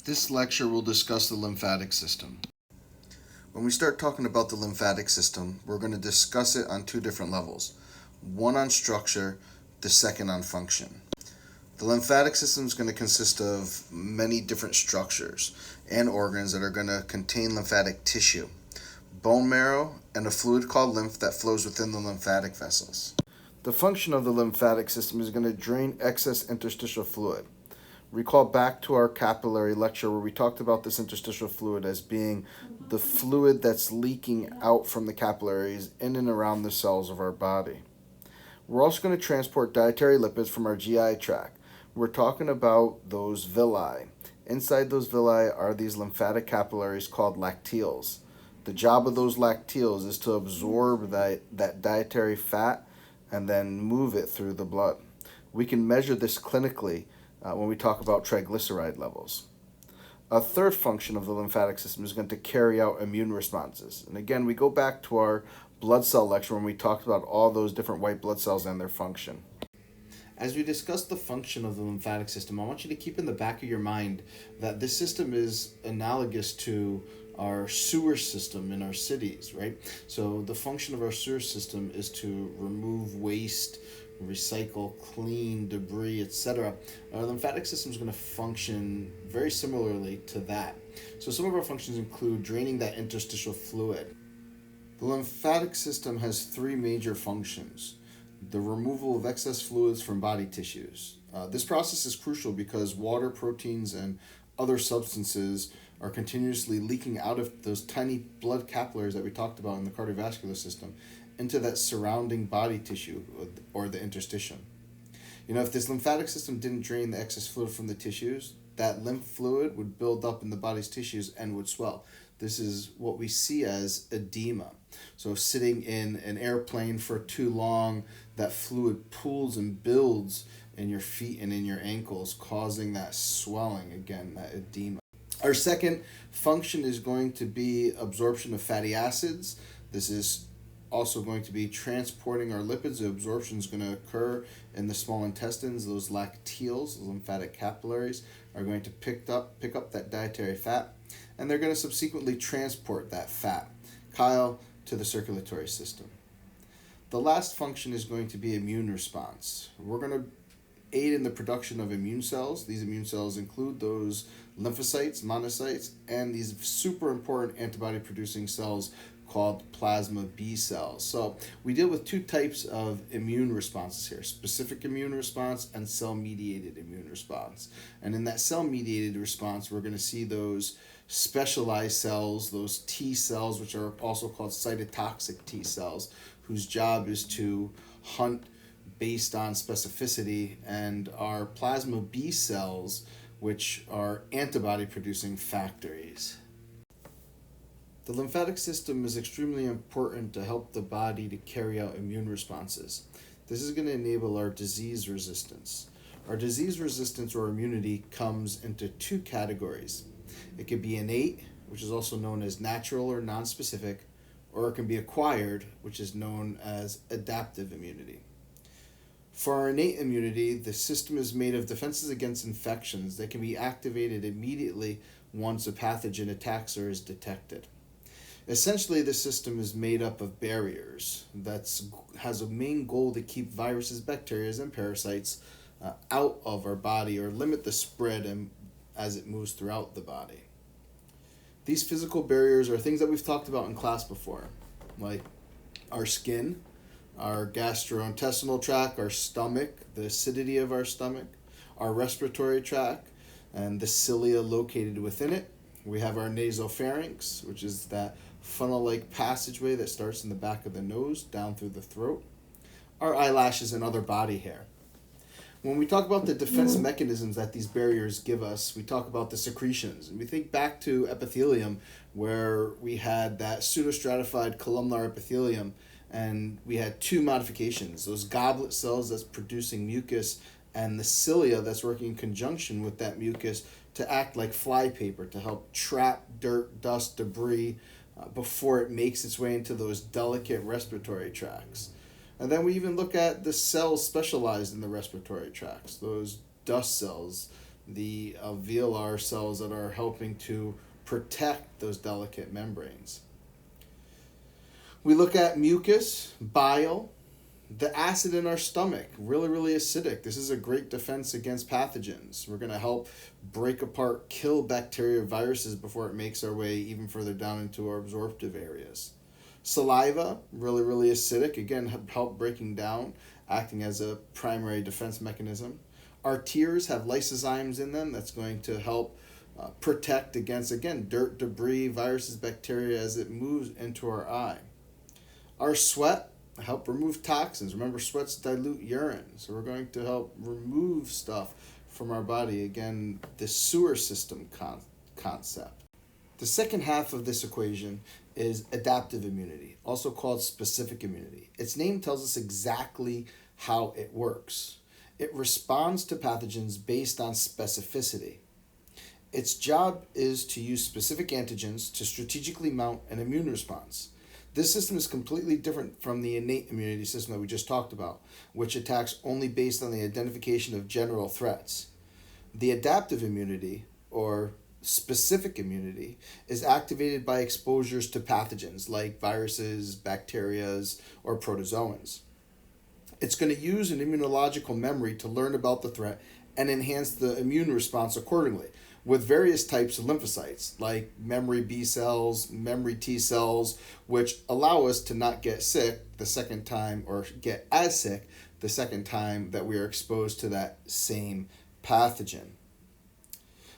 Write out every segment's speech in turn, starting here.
This lecture will discuss the lymphatic system. When we start talking about the lymphatic system, we're going to discuss it on two different levels. One on structure, the second on function. The lymphatic system is going to consist of many different structures and organs that are going to contain lymphatic tissue, bone marrow, and a fluid called lymph that flows within the lymphatic vessels. The function of the lymphatic system is going to drain excess interstitial fluid. Recall back to our capillary lecture where we talked about this interstitial fluid as being the fluid that's leaking out from the capillaries in and around the cells of our body. We're also going to transport dietary lipids from our GI tract. We're talking about those villi. Inside those villi are these lymphatic capillaries called lacteals. The job of those lacteals is to absorb that dietary fat and then move it through the blood. We can measure this clinically when we talk about triglyceride levels. A third function of the lymphatic system is going to carry out immune responses. And again, we go back to our blood cell lecture when we talked about all those different white blood cells and their function. As we discuss the function of the lymphatic system, I want you to keep in the back of your mind that this system is analogous to our sewer system in our cities, right? So the function of our sewer system is to remove waste, recycle, clean debris, etc. Our lymphatic system is going to function very similarly to that. So some of our functions include draining that interstitial fluid. The lymphatic system has three major functions. The removal of excess fluids from body tissues. This process is crucial because water, proteins, and other substances are continuously leaking out of those tiny blood capillaries that we talked about in the cardiovascular system into that surrounding body tissue or the interstitium. If this lymphatic system didn't drain the excess fluid from the tissues, that lymph fluid would build up in the body's tissues and would swell. This is what we see as edema. So sitting in an airplane for too long, that fluid pools and builds in your feet and in your ankles, causing that swelling, again, that edema. Our second function is going to be absorption of fatty acids. This is also going to be transporting our lipids. The absorption is going to occur in the small intestines. Those lacteals, the lymphatic capillaries, are going to pick up that dietary fat, and they're going to subsequently transport that fat, chyle, to the circulatory system. The last function is going to be immune response. We're going to aid in the production of immune cells. These immune cells include those lymphocytes, monocytes, and these super important antibody-producing cells called plasma B cells. So we deal with two types of immune responses here: specific immune response and cell-mediated immune response. And in that cell-mediated response, we're going to see those specialized cells, those T cells, which are also called cytotoxic T cells, whose job is to hunt based on specificity, and our plasma B cells, which are antibody-producing factories. The lymphatic system is extremely important to help the body to carry out immune responses. This is going to enable our disease resistance. Our disease resistance or immunity comes into two categories. It could be innate, which is also known as natural or nonspecific, or it can be acquired, which is known as adaptive immunity. For our innate immunity, the system is made of defenses against infections that can be activated immediately once a pathogen attacks or is detected. Essentially, the system is made up of barriers that has a main goal to keep viruses, bacteria, and parasites out of our body or limit the spread as it moves throughout the body. These physical barriers are things that we've talked about in class before, like our skin, our gastrointestinal tract, our stomach, the acidity of our stomach, our respiratory tract, and the cilia located within it. We have our nasopharynx, which is that funnel-like passageway that starts in the back of the nose down through the throat, our eyelashes, and other body hair. When we talk about the defense mechanisms that these barriers give us, we talk about the secretions. And we think back to epithelium, where we had that pseudostratified columnar epithelium, and we had two modifications: those goblet cells that's producing mucus, and the cilia that's working in conjunction with that mucus to act like flypaper to help trap dirt, dust, debris before it makes its way into those delicate respiratory tracts. And then we even look at the cells specialized in the respiratory tracts, those dust cells the alveolar cells that are helping to protect those delicate membranes. We look at mucus, bile, the acid in our stomach, really acidic. This is a great defense against pathogens. We're going to help break apart, kill bacteria, viruses before it makes our way even further down into our absorptive areas. Saliva, really acidic, again, help breaking down, acting as a primary defense mechanism. Our tears have lysozymes in them that's going to help protect against, again, dirt, debris, viruses, bacteria as it moves into our eye. Our sweat help remove toxins. Remember, sweats dilute urine, so we're going to help remove stuff from our body. Again, the sewer system concept. The second half of this equation is adaptive immunity, also called specific immunity. Its name tells us exactly how it works. It responds to pathogens based on specificity. Its job is to use specific antigens to strategically mount an immune response. This system is completely different from the innate immunity system that we just talked about, which attacks only based on the identification of general threats. The adaptive immunity, or specific immunity, is activated by exposures to pathogens like viruses, bacteria, or protozoans. It's going to use an immunological memory to learn about the threat and enhance the immune response accordingly, with various types of lymphocytes, like memory B cells, memory T cells, which allow us to not get sick the second time, or get as sick the second time that we are exposed to that same pathogen.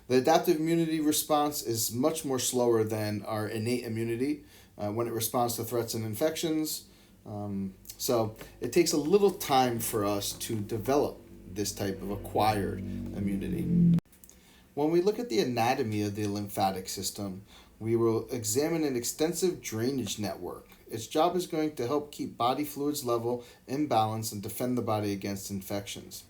The adaptive immunity response is much more slower than our innate immunity when it responds to threats and infections. So it takes a little time for us to develop this type of acquired immunity. When we look at the anatomy of the lymphatic system, we will examine an extensive drainage network. Its job is going to help keep body fluids level, in balance, and defend the body against infections.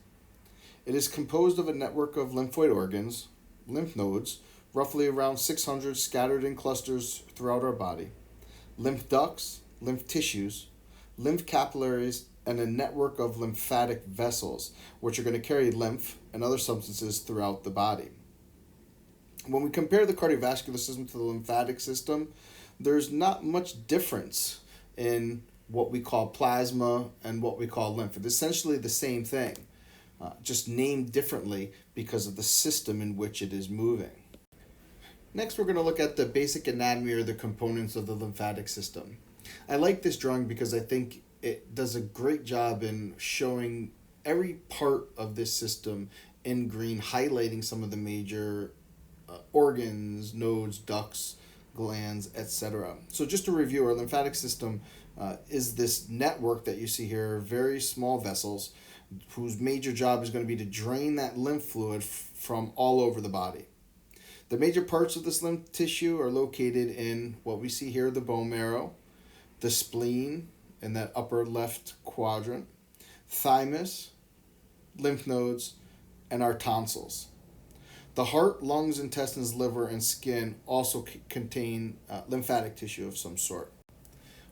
It is composed of a network of lymphoid organs, lymph nodes, roughly around 600 scattered in clusters throughout our body, lymph ducts, lymph tissues, lymph capillaries, and a network of lymphatic vessels, which are going to carry lymph and other substances throughout the body. When we compare the cardiovascular system to the lymphatic system, there's not much difference in what we call plasma and what we call lymph. It's essentially the same thing, just named differently because of the system in which it is moving. Next, we're going to look at the basic anatomy, or the components of the lymphatic system. I like this drawing because I think it does a great job in showing every part of this system in green, highlighting some of the major organs, nodes, ducts, glands, etc. So just to review, our lymphatic system is this network that you see here, very small vessels, whose major job is going to be to drain that lymph fluid from all over the body. The major parts of this lymph tissue are located in what we see here, the bone marrow, the spleen in that upper left quadrant, thymus, lymph nodes, and our tonsils. The heart, lungs, intestines, liver, and skin also contain lymphatic tissue of some sort.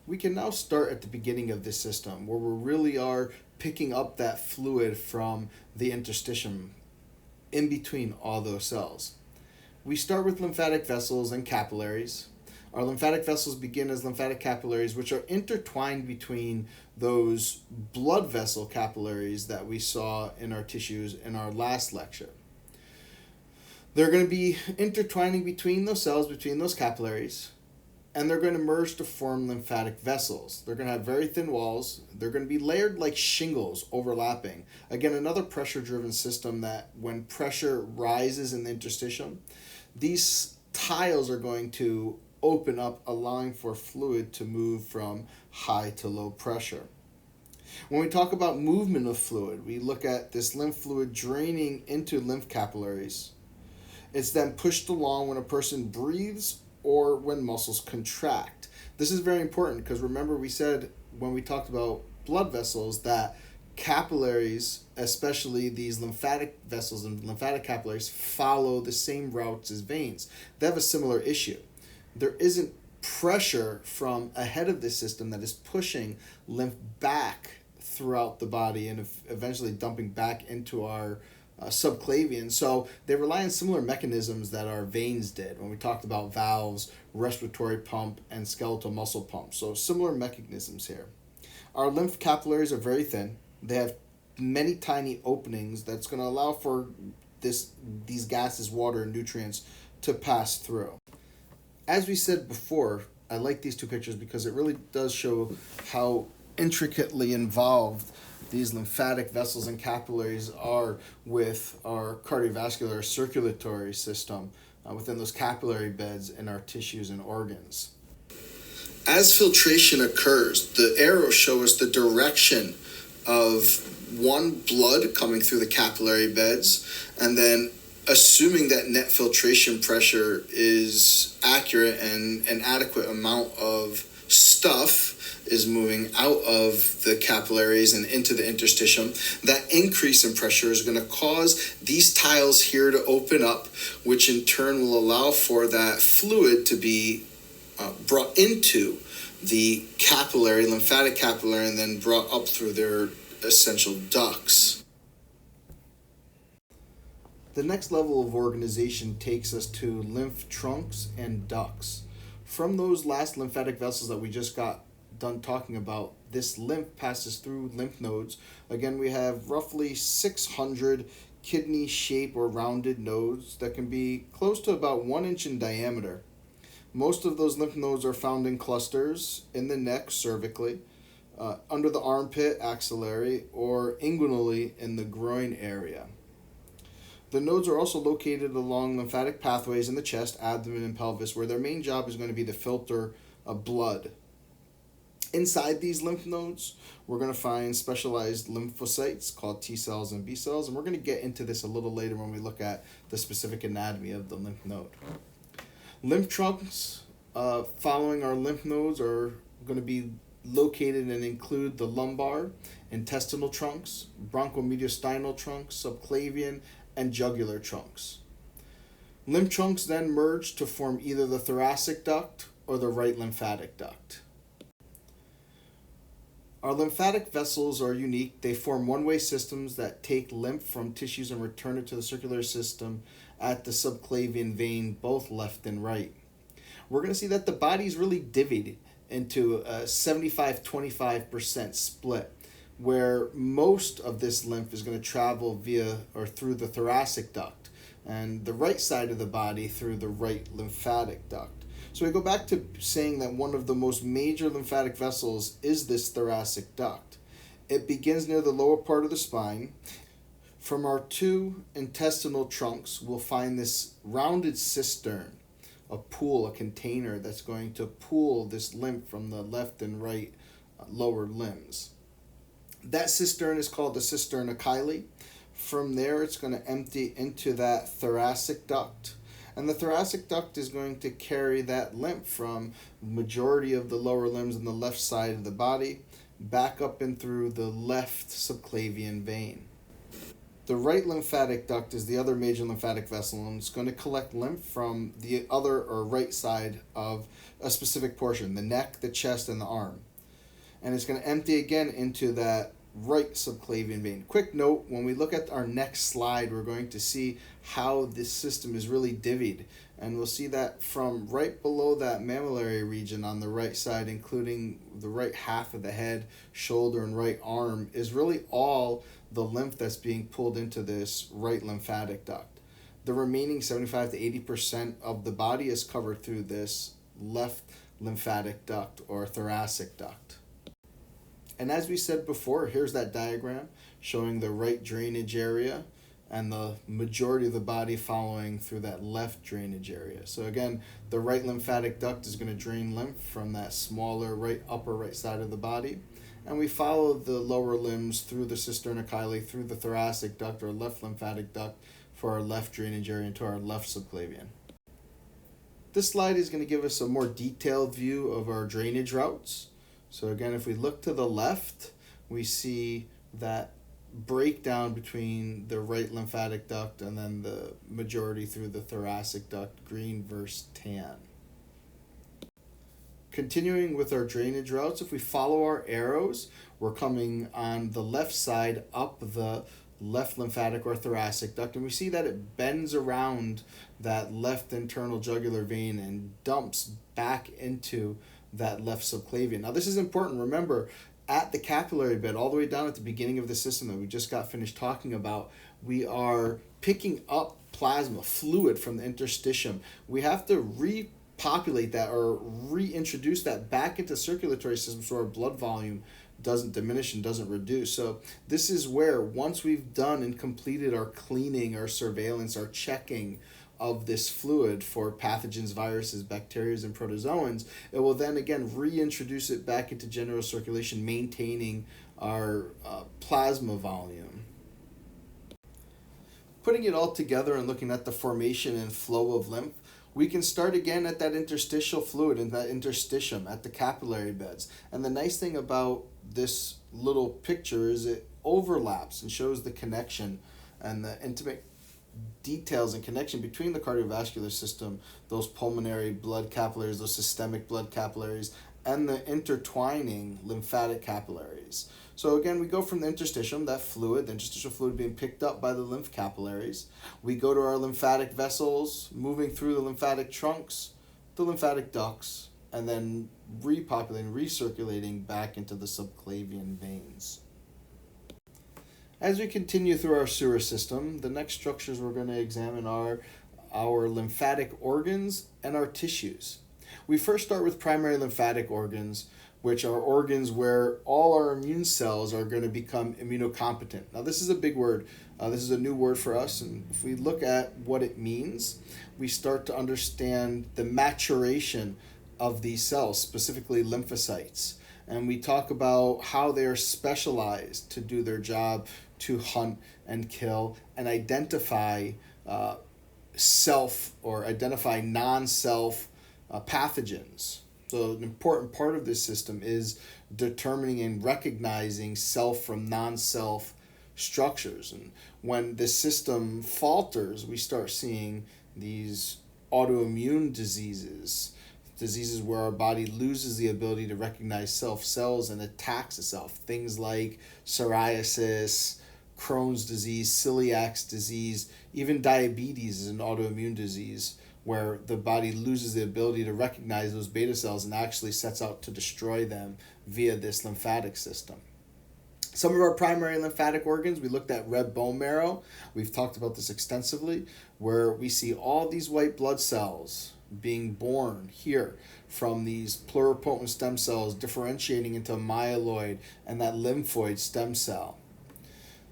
We can now start at the beginning of this system, where we really are picking up that fluid from the interstitium in between all those cells. We start with lymphatic vessels and capillaries. Our lymphatic vessels begin as lymphatic capillaries, which are intertwined between those blood vessel capillaries that we saw in our tissues in our last lecture. They're going to be intertwining between those cells, between those capillaries, and they're going to merge to form lymphatic vessels. They're going to have very thin walls. They're going to be layered like shingles overlapping. Again, another pressure-driven system that when pressure rises in the interstitium, these tiles are going to open up, allowing for fluid to move from high to low pressure. When we talk about movement of fluid, we look at this lymph fluid draining into lymph capillaries. It's then pushed along when a person breathes or when muscles contract. This is very important because remember we said when we talked about blood vessels that capillaries, especially these lymphatic vessels and lymphatic capillaries, follow the same routes as veins. They have a similar issue. There isn't pressure from ahead of this system that is pushing lymph back throughout the body and eventually dumping back into our subclavian. So they rely on similar mechanisms that our veins did when we talked about valves, respiratory pump, and skeletal muscle pump. So similar mechanisms here. Our lymph capillaries are very thin. They have many tiny openings that's going to allow for these gases, water, and nutrients to pass through. As we said before, I like these two pictures because it really does show how intricately involved these lymphatic vessels and capillaries are with our cardiovascular circulatory system within those capillary beds in our tissues and organs. As filtration occurs, the arrows show us the direction of blood coming through the capillary beds, and then assuming that net filtration pressure is accurate and an adequate amount of stuff is moving out of the capillaries and into the interstitium, that increase in pressure is going to cause these tiles here to open up, which in turn will allow for that fluid to be brought into the capillary, lymphatic capillary, and then brought up through their essential ducts. The next level of organization takes us to lymph trunks and ducts. From those last lymphatic vessels that we just got done talking about, this lymph passes through lymph nodes. Again, we have roughly 600 kidney shape or rounded nodes that can be close to about 1 inch in diameter. Most of those lymph nodes are found in clusters in the neck cervically, under the armpit axillary, or inguinally in the groin area. The nodes are also located along lymphatic pathways in the chest, abdomen, and pelvis, where their main job is going to be to filter blood. Inside these lymph nodes, we're going to find specialized lymphocytes called T cells and B cells, and we're going to get into this a little later when we look at the specific anatomy of the lymph node. Lymph trunks following our lymph nodes are going to be located and include the lumbar, intestinal trunks, bronchomediastinal trunks, subclavian, and jugular trunks. Lymph trunks then merge to form either the thoracic duct or the right lymphatic duct. Our lymphatic vessels are unique. They form one-way systems that take lymph from tissues and return it to the circulatory system at the subclavian vein, both left and right. We're going to see that the body is really divvied into a 75-25% split, where most of this lymph is going to travel via or through the thoracic duct, and the right side of the body through the right lymphatic duct. So we go back to saying that one of the most major lymphatic vessels is this thoracic duct. It begins near the lower part of the spine. From our two intestinal trunks, we'll find this rounded cistern, a pool, a container that's going to pool this lymph from the left and right lower limbs. That cistern is called the cisterna chyli. From there, it's going to empty into that thoracic duct. And the thoracic duct is going to carry that lymph from the majority of the lower limbs on the left side of the body back up and through the left subclavian vein. The right lymphatic duct is the other major lymphatic vessel, and it's going to collect lymph from the other or right side of a specific portion, the neck, the chest, and the arm. And it's going to empty again into that right subclavian vein. Quick note, when we look at our next slide, we're going to see how this system is really divvied. And we'll see that from right below that mammillary region on the right side, including the right half of the head, shoulder, and right arm, is really all the lymph that's being pulled into this right lymphatic duct. The remaining 75 to 80% of the body is covered through this left lymphatic duct or thoracic duct. And as we said before, here's that diagram showing the right drainage area and the majority of the body following through that left drainage area. So again, the right lymphatic duct is going to drain lymph from that smaller upper right side of the body. And we follow the lower limbs through the cisterna chyli, through the thoracic duct or left lymphatic duct for our left drainage area into our left subclavian. This slide is going to give us a more detailed view of our drainage routes. So again, if we look to the left, we see that breakdown between the right lymphatic duct and then the majority through the thoracic duct, green versus tan. Continuing with our drainage routes, if we follow our arrows, we're coming on the left side up the left lymphatic or thoracic duct, and we see that it bends around that left internal jugular vein and dumps back into that left subclavian. Now this is important. Remember, at the capillary bed, all the way down at the beginning of the system that we just got finished talking about, we are picking up plasma, fluid from the interstitium. We have to repopulate that or reintroduce that back into the circulatory system so our blood volume doesn't diminish and doesn't reduce. So this is where, once we've done and completed our cleaning, our surveillance, our checking of this fluid for pathogens, viruses, bacteria, and protozoans, it will then again reintroduce it back into general circulation, maintaining our plasma volume. Putting it all together and looking at the formation and flow of lymph, we can start again at that interstitial fluid and that interstitium at the capillary beds. And the nice thing about this little picture is it overlaps and shows the connection and the intimate details and connection between the cardiovascular system, those pulmonary blood capillaries, those systemic blood capillaries, and the intertwining lymphatic capillaries. So again, we go from the interstitium, that fluid, the interstitial fluid being picked up by the lymph capillaries. We go to our lymphatic vessels, moving through the lymphatic trunks, the lymphatic ducts, and then repopulating, recirculating back into the subclavian veins. As we continue through our sewer system, the next structures we're going to examine are our lymphatic organs and our tissues. We first start with primary lymphatic organs, which are organs where all our immune cells are going to become immunocompetent. Now, this is a big word. This is a new word for us, and if we look at what it means, we start to understand the maturation of these cells, specifically lymphocytes. And we talk about how they are specialized to do their job to hunt and kill and identify self or identify non-self pathogens. So an important part of this system is determining and recognizing self from non-self structures. And when the system falters, we start seeing these autoimmune diseases where our body loses the ability to recognize self cells and attacks itself. Things like psoriasis, Crohn's disease, celiac disease, even diabetes is an autoimmune disease where the body loses the ability to recognize those beta cells and actually sets out to destroy them via this lymphatic system. Some of our primary lymphatic organs, we looked at red bone marrow. We've talked about this extensively, where we see all these white blood cells being born here from these pluripotent stem cells differentiating into myeloid and that lymphoid stem cell.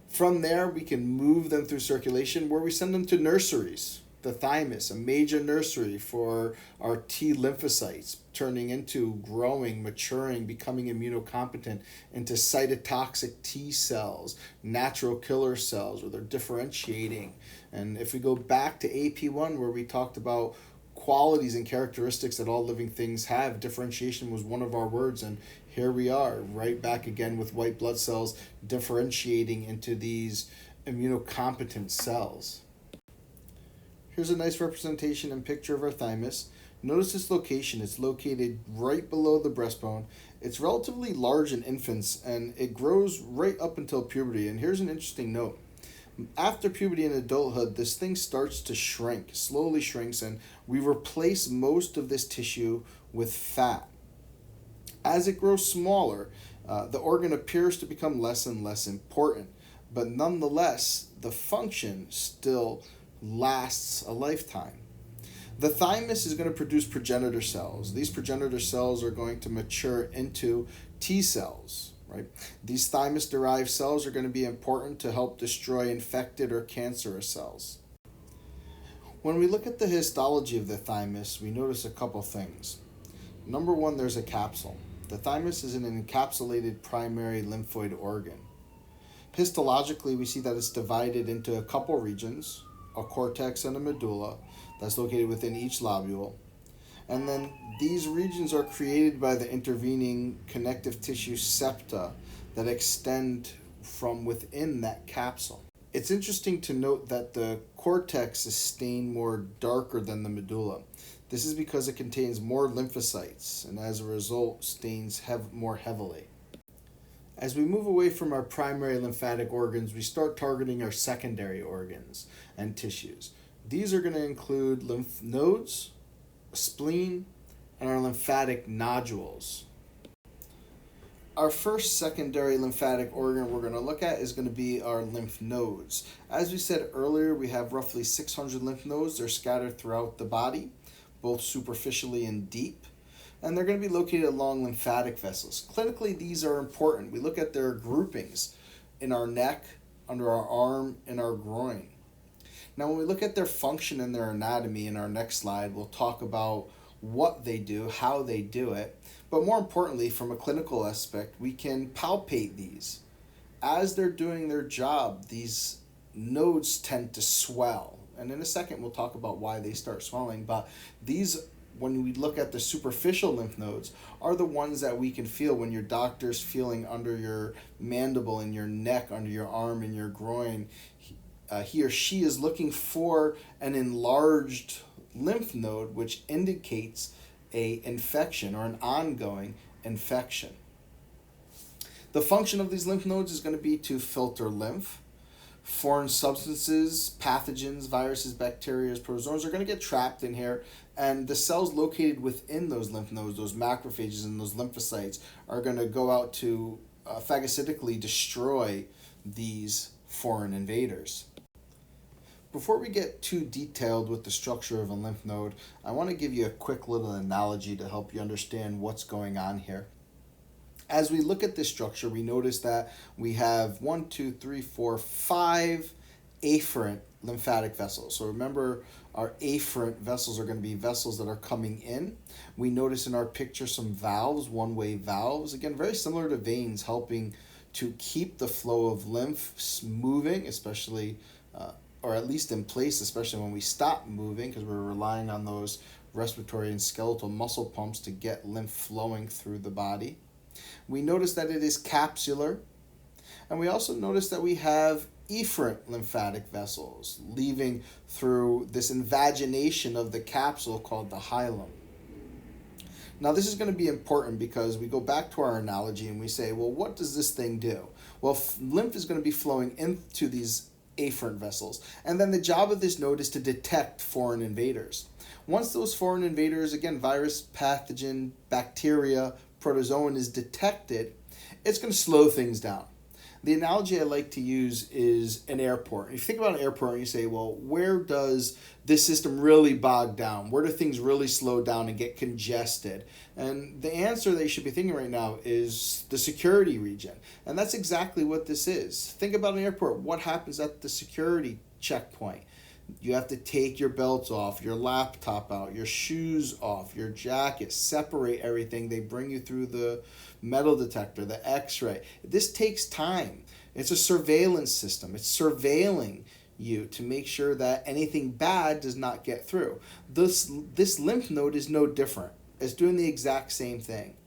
From there, we can move them through circulation where we send them to nurseries. The thymus, a major nursery for our T lymphocytes, turning into growing, maturing, becoming immunocompetent into cytotoxic T cells, natural killer cells, where they're differentiating. And if we go back to AP1, where we talked about qualities and characteristics that all living things have, differentiation was one of our words, and here we are, right back again with white blood cells differentiating into these immunocompetent cells. Here's a nice representation and picture of our thymus. Notice its location. It's located right below the breastbone. It's relatively large in infants, and it grows right up until puberty. And here's an interesting note. After puberty and adulthood, this thing starts to shrink, slowly shrinks, and we replace most of this tissue with fat. As it grows smaller, the organ appears to become less and less important, but nonetheless, the function still lasts a lifetime. The thymus is going to produce progenitor cells. These progenitor cells are going to mature into T cells, right? These thymus-derived cells are going to be important to help destroy infected or cancerous cells. When we look at the histology of the thymus, we notice a couple things. Number one, there's a capsule. The thymus is an encapsulated primary lymphoid organ. Histologically, we see that it's divided into a couple regions, a cortex and a medulla that's located within each lobule. And then these regions are created by the intervening connective tissue septa that extend from within that capsule. It's interesting to note that the cortex is stained more darker than the medulla. This is because it contains more lymphocytes and as a result stains more heavily. As we move away from our primary lymphatic organs, we start targeting our secondary organs and tissues. These are going to include lymph nodes, spleen, and our lymphatic nodules. Our first secondary lymphatic organ we're going to look at is going to be our lymph nodes. As we said earlier, we have roughly 600 lymph nodes. They're scattered throughout the body, both superficially and deep, and they're going to be located along lymphatic vessels. Clinically, these are important. We look at their groupings in our neck, under our arm, and our groin. Now, when we look at their function and their anatomy in our next slide, we'll talk about what they do, how they do it, but more importantly, from a clinical aspect, we can palpate these. As they're doing their job, these nodes tend to swell. And in a second, we'll talk about why they start swelling. But these, when we look at the superficial lymph nodes, are the ones that we can feel when your doctor's feeling under your mandible, in your neck, under your arm, in your groin. He or she is looking for an enlarged lymph node, which indicates a infection or an ongoing infection. The function of these lymph nodes is going to be to filter lymph. Foreign substances, pathogens, viruses, bacteria, protozoans are going to get trapped in here, and the cells located within those lymph nodes, those macrophages and those lymphocytes, are going to go out to phagocytically destroy these foreign invaders. Before we get too detailed with the structure of a lymph node, I want to give you a quick little analogy to help you understand what's going on here. As we look at this structure, we notice that we have 5 afferent lymphatic vessels. So remember, our afferent vessels are going to be vessels that are coming in. We notice in our picture some valves, one-way valves. Again, very similar to veins, helping to keep the flow of lymph moving, especially or at least in place, especially when we stop moving, because we're relying on those respiratory and skeletal muscle pumps to get lymph flowing through the body. We notice that it is capsular, and we also notice that we have efferent lymphatic vessels leaving through this invagination of the capsule called the hilum. Now, this is going to be important because we go back to our analogy and we say, well, what does this thing do? Well, lymph is going to be flowing into these afferent vessels, and then the job of this node is to detect foreign invaders. Once those foreign invaders, again, virus, pathogen, bacteria, protozoan, is detected, it's going to slow things down. The analogy I like to use is an airport. If you think about an airport and you say, well, where does this system really bog down? Where do things really slow down and get congested? And the answer that you should be thinking right now is the security region. And that's exactly what this is. Think about an airport. What happens at the security checkpoint? You have to take your belts off, your laptop out, your shoes off, your jacket, separate everything. They bring you through the metal detector, the x-ray. This takes time. It's a surveillance system. It's surveilling you to make sure that anything bad does not get through. This lymph node is no different. It's doing the exact same thing.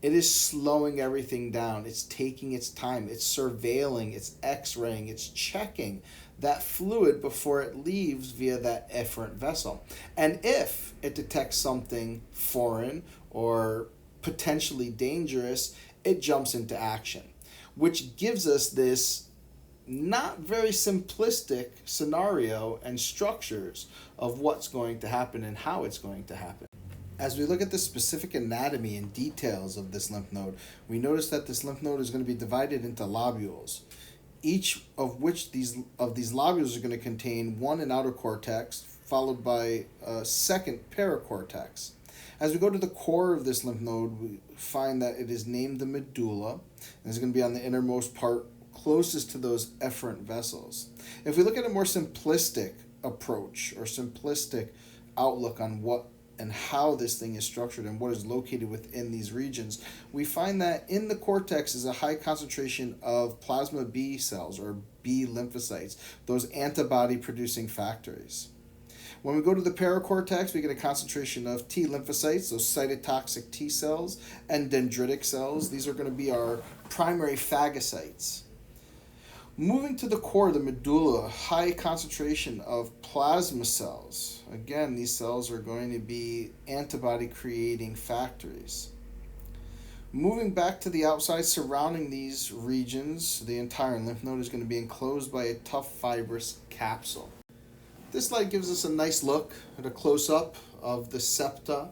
It is slowing everything down. It's taking its time. It's surveilling. It's x-raying. It's checking that fluid before it leaves via that efferent vessel. And if it detects something foreign or potentially dangerous, it jumps into action, which gives us this not very simplistic scenario and structures of what's going to happen and how it's going to happen. As we look at the specific anatomy and details of this lymph node, we notice that this lymph node is going to be divided into lobules, each of which these lobules are going to contain an outer cortex, followed by a second paracortex. As we go to the core of this lymph node, we find that it is named the medulla, and it's going to be on the innermost part closest to those efferent vessels. If we look at a more simplistic approach or simplistic outlook on what and how this thing is structured and what is located within these regions, we find that in the cortex is a high concentration of plasma B cells or B lymphocytes, those antibody producing factories. When we go to the paracortex, we get a concentration of T lymphocytes, those cytotoxic T cells, and dendritic cells. These are going to be our primary phagocytes. Moving to the core, the medulla, high concentration of plasma cells. Again, these cells are going to be antibody creating factories. Moving back to the outside surrounding these regions, the entire lymph node is going to be enclosed by a tough fibrous capsule. This slide gives us a nice look at a close-up of the septa,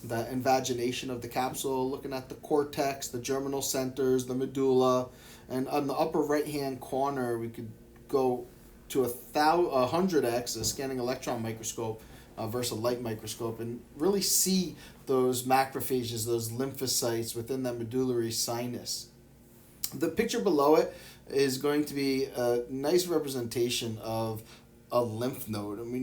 the invagination of the capsule, looking at the cortex, the germinal centers, the medulla, and on the upper right-hand corner, we could go to 100x, a scanning electron microscope versus a light microscope, and really see those macrophages, those lymphocytes within that medullary sinus. The picture below it is going to be a nice representation of a lymph node, and we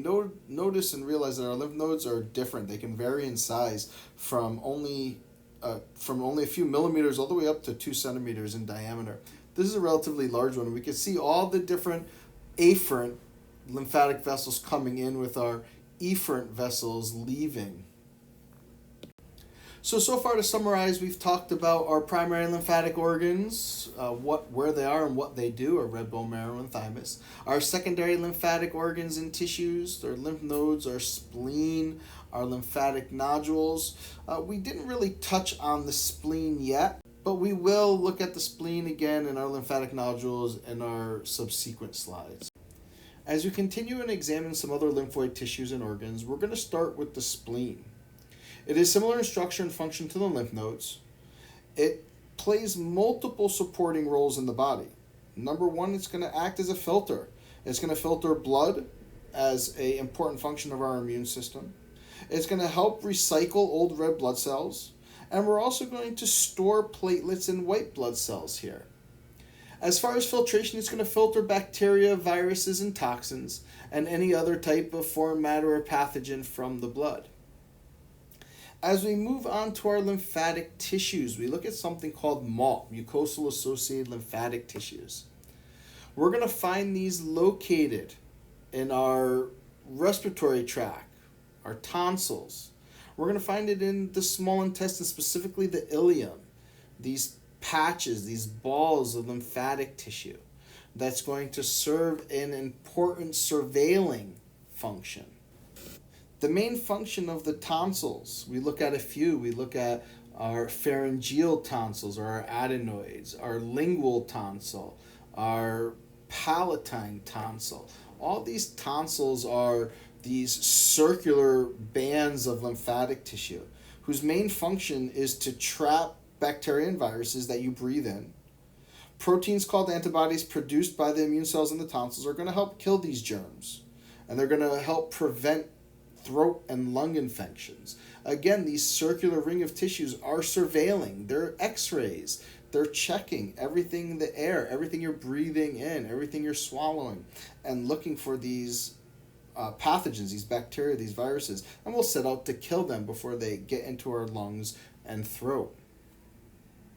notice and realize that our lymph nodes are different. They can vary in size from only a few millimeters all the way up to 2 centimeters in diameter. This is a relatively large one. We can see all the different afferent lymphatic vessels coming in with our efferent vessels leaving. So far to summarize, we've talked about our primary lymphatic organs, where they are and what they do, our red bone marrow and thymus. Our secondary lymphatic organs and tissues, our lymph nodes, our spleen, our lymphatic nodules. We didn't really touch on the spleen yet, but we will look at the spleen again and our lymphatic nodules in our subsequent slides. As we continue and examine some other lymphoid tissues and organs, we're going to start with the spleen. It is similar in structure and function to the lymph nodes. It plays multiple supporting roles in the body. Number one, it's going to act as a filter. It's going to filter blood as an important function of our immune system. It's going to help recycle old red blood cells. And we're also going to store platelets and white blood cells here. As far as filtration, it's going to filter bacteria, viruses, and toxins, and any other type of foreign matter or pathogen from the blood. As we move on to our lymphatic tissues, we look at something called MALT, mucosal associated lymphatic tissues. We're going to find these located in our respiratory tract, our tonsils. We're going to find it in the small intestine, specifically the ileum, these patches, these balls of lymphatic tissue that's going to serve an important surveilling function. The main function of the tonsils, we look at a few. We look at our pharyngeal tonsils or our adenoids, our lingual tonsil, our palatine tonsil. All these tonsils are these circular bands of lymphatic tissue whose main function is to trap bacteria and viruses that you breathe in. Proteins called antibodies produced by the immune cells in the tonsils are going to help kill these germs, and they're going to help prevent throat and lung infections. Again, these circular ring of tissues are surveilling. They're x-rays. They're checking everything in the air, everything you're breathing in, everything you're swallowing, and looking for these pathogens, these bacteria, these viruses, and we'll set out to kill them before they get into our lungs and throat.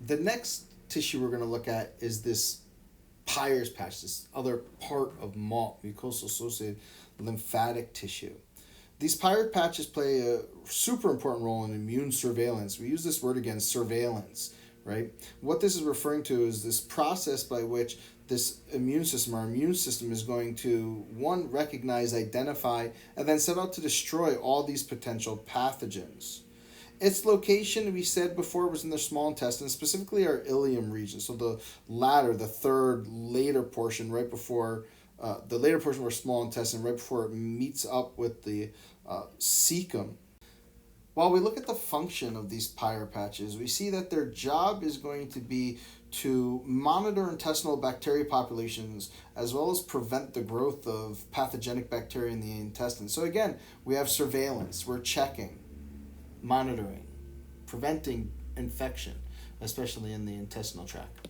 The next tissue we're going to look at is this Peyer's patch, this other part of MALT, mucosal associated lymphatic tissue. These Peyer's patches play a super important role in immune surveillance. We use this word again, surveillance, right? What this is referring to is this process by which this immune system, our immune system, is going to, one, recognize, identify, and then set out to destroy all these potential pathogens. Its location, we said before, was in the small intestine, specifically our ileum region. So the latter, the third, later portion, right before, the later portion of our small intestine, right before it meets up with the cecum. While we look at the function of these Peyer's patches, we see that their job is going to be to monitor intestinal bacteria populations as well as prevent the growth of pathogenic bacteria in the intestine. So again, we have surveillance, we're checking, monitoring, preventing infection, especially in the intestinal tract.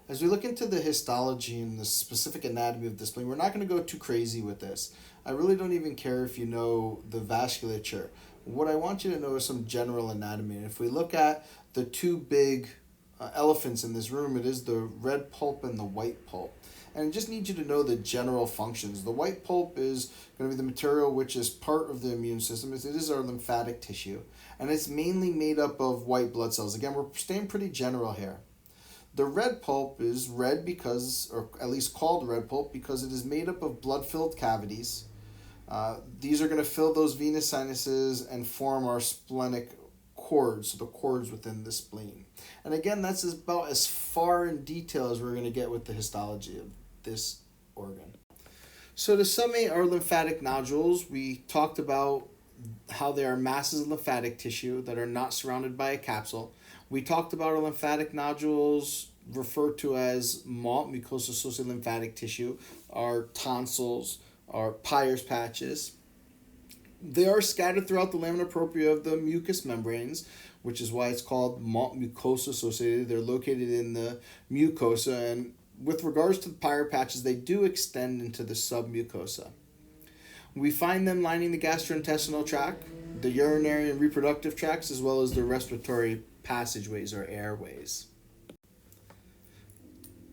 As we look into the histology and the specific anatomy of the spleen, we're not going to go too crazy with this. I really don't even care if you know the vasculature. What I want you to know is some general anatomy. And if we look at the two big elephants in this room, it is the red pulp and the white pulp. And I just need you to know the general functions. The white pulp is going to be the material which is part of the immune system. It is our lymphatic tissue. And it's mainly made up of white blood cells. Again, we're staying pretty general here. The red pulp is red because, or at least called red pulp, because it is made up of blood-filled cavities. These are going to fill those venous sinuses and form our splenic cords, so the cords within the spleen. And again, that's about as far in detail as we're going to get with the histology of this organ. So to summate our lymphatic nodules, we talked about how they are masses of lymphatic tissue that are not surrounded by a capsule. We talked about our lymphatic nodules referred to as MALT, mucosal-associated lymphatic tissue, our tonsils, our Peyer's patches. They are scattered throughout the lamina propria of the mucous membranes, which is why it's called MALT, mucosa-associated. They're located in the mucosa, and with regards to the Peyer's patches, they do extend into the submucosa. We find them lining the gastrointestinal tract, the urinary and reproductive tracts, as well as the respiratory passageways or airways.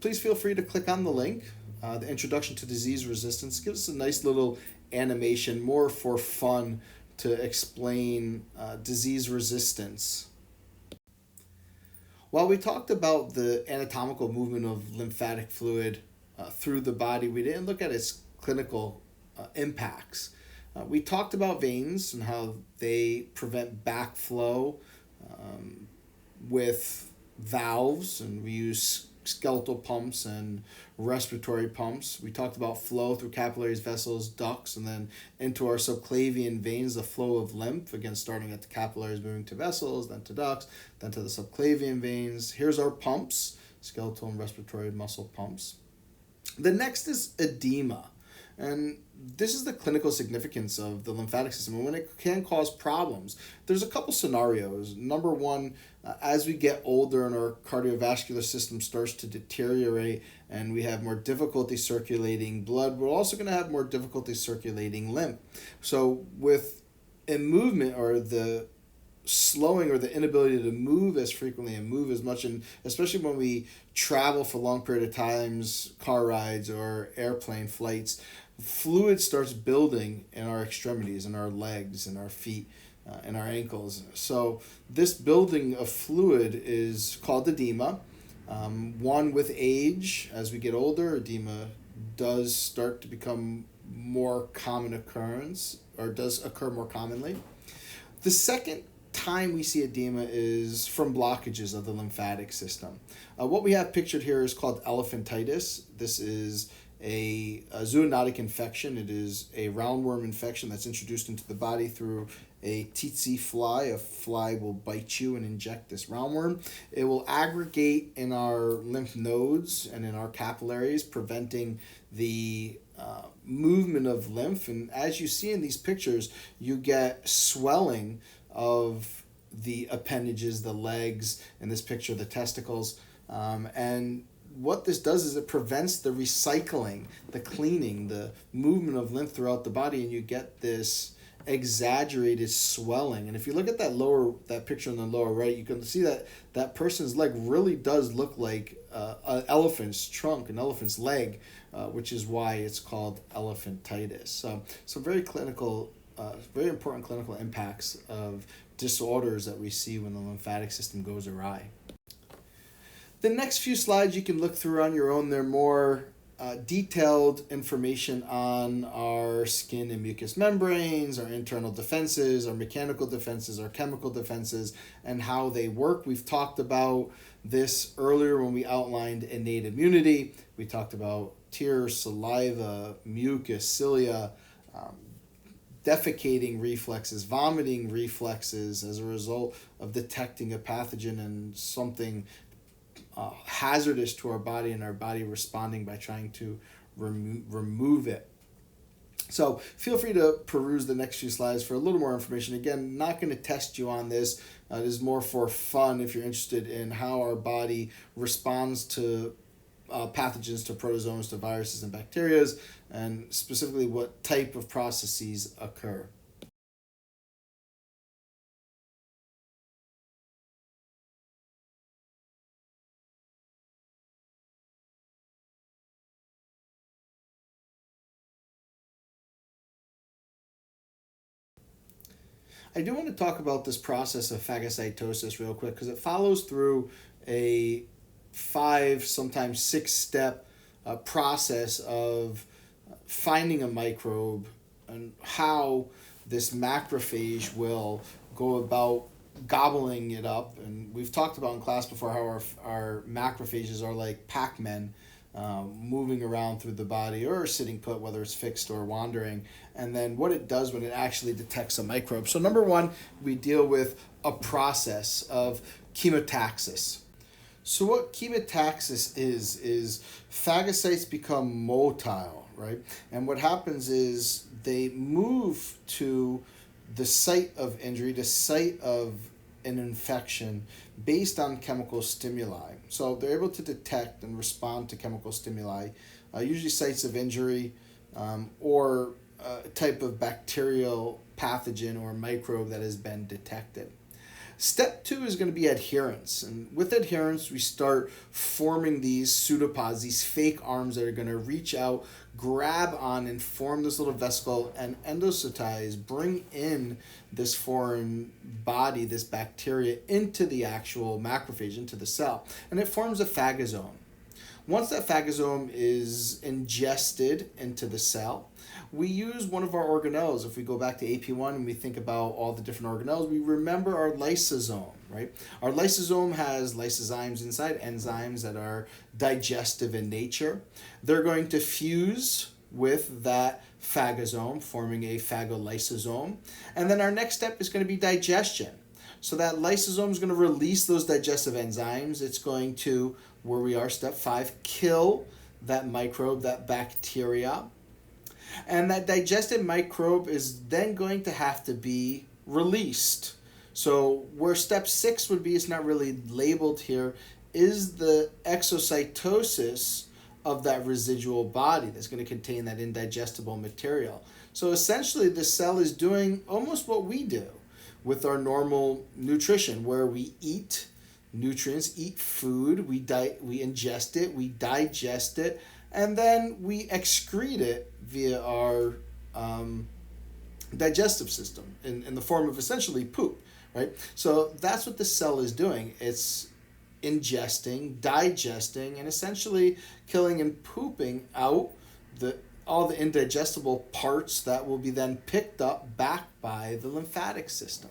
Please feel free to click on the link. The Introduction to Disease Resistance gives us a nice little animation, more for fun, to explain disease resistance. While we talked about the anatomical movement of lymphatic fluid through the body, we didn't look at its clinical impacts. We talked about veins and how they prevent backflow with valves, and we use skeletal pumps and respiratory pumps. We talked about flow through capillaries, vessels, ducts, and then into our subclavian veins, the flow of lymph, again starting at the capillaries, moving to vessels, then to ducts, then to the subclavian veins. Here's our pumps, skeletal and respiratory muscle pumps. The next is edema. And this is the clinical significance of the lymphatic system and when it can cause problems. There's a couple scenarios. Number one, as we get older and our cardiovascular system starts to deteriorate and we have more difficulty circulating blood, we're also going to have more difficulty circulating lymph. So with a movement or the slowing or the inability to move as frequently and move as much, and especially when we travel for long period of times, car rides or airplane flights, fluid starts building in our extremities, in our legs, in our feet, and our ankles. So this building of fluid is called edema. One, with age, as we get older, edema does start to become more common occurrence, or does occur more commonly. The second time we see edema is from blockages of the lymphatic system. What we have pictured here is called elephantitis. This is a zoonotic infection. It is a roundworm infection that's introduced into the body through a tsetse fly. A fly will bite you and inject this roundworm. It will aggregate in our lymph nodes and in our capillaries, preventing the movement of lymph. And as you see in these pictures, you get swelling of the appendages, the legs, in this picture, the testicles, and what this does is it prevents the recycling, the cleaning, the movement of lymph throughout the body, and you get this exaggerated swelling. And if you look at that picture in the lower right, you can see that that person's leg really does look like an elephant's trunk, an elephant's leg, which is why it's called elephantitis. So very clinical, very important clinical impacts of disorders that we see when the lymphatic system goes awry. The next few slides you can look through on your own. They're more detailed information on our skin and mucous membranes, our internal defenses, our mechanical defenses, our chemical defenses, and how they work. We've talked about this earlier when we outlined innate immunity. We talked about tears, saliva, mucus, cilia, defecating reflexes, vomiting reflexes as a result of detecting a pathogen and something hazardous to our body, and our body responding by trying to remove it. So feel free to peruse the next few slides for a little more information. Again, not going to test you on this. It is more for fun if you're interested in how our body responds to pathogens, to protozoans, to viruses and bacteria, and specifically what type of processes occur. I do want to talk about this process of phagocytosis real quick because it follows through a 5, sometimes 6-step process of finding a microbe and how this macrophage will go about gobbling it up. And we've talked about in class before how our macrophages are like Pac-Men, moving around through the body or sitting put, whether it's fixed or wandering, and then what it does when it actually detects a microbe. So number one, we deal with a process of chemotaxis. So what chemotaxis is phagocytes become motile, right? And what happens is they move to the site of injury, the site of an infection based on chemical stimuli. So they're able to detect and respond to chemical stimuli, usually sites of injury, or a type of bacterial pathogen or microbe that has been detected. Step two is going to be adherence. And with adherence, we start forming these pseudopods, these fake arms that are going to reach out, grab on, and form this little vesicle and endocytize, bring in this foreign body, this bacteria, into the actual macrophage, into the cell. And it forms a phagosome. Once that phagosome is ingested into the cell, we use one of our organelles. If we go back to AP1 and we think about all the different organelles, we remember our lysosome, right? Our lysosome has lysozymes inside, enzymes that are digestive in nature. They're going to fuse with that phagosome, forming a phagolysosome. And then our next step is going to be digestion. So that lysosome is going to release those digestive enzymes. It's going to, where we are, step 5, kill that microbe, that bacteria. And that digested microbe is then going to have to be released. So where step 6 would be, it's not really labeled here, is the exocytosis of that residual body that's going to contain that indigestible material. So essentially the cell is doing almost what we do with our normal nutrition, where we eat nutrients, eat food, we ingest it, we digest it, and then we excrete it via our digestive system in the form of essentially poop, right? So that's what the cell is doing. It's ingesting, digesting, and essentially killing and pooping out all the indigestible parts that will be then picked up back by the lymphatic system.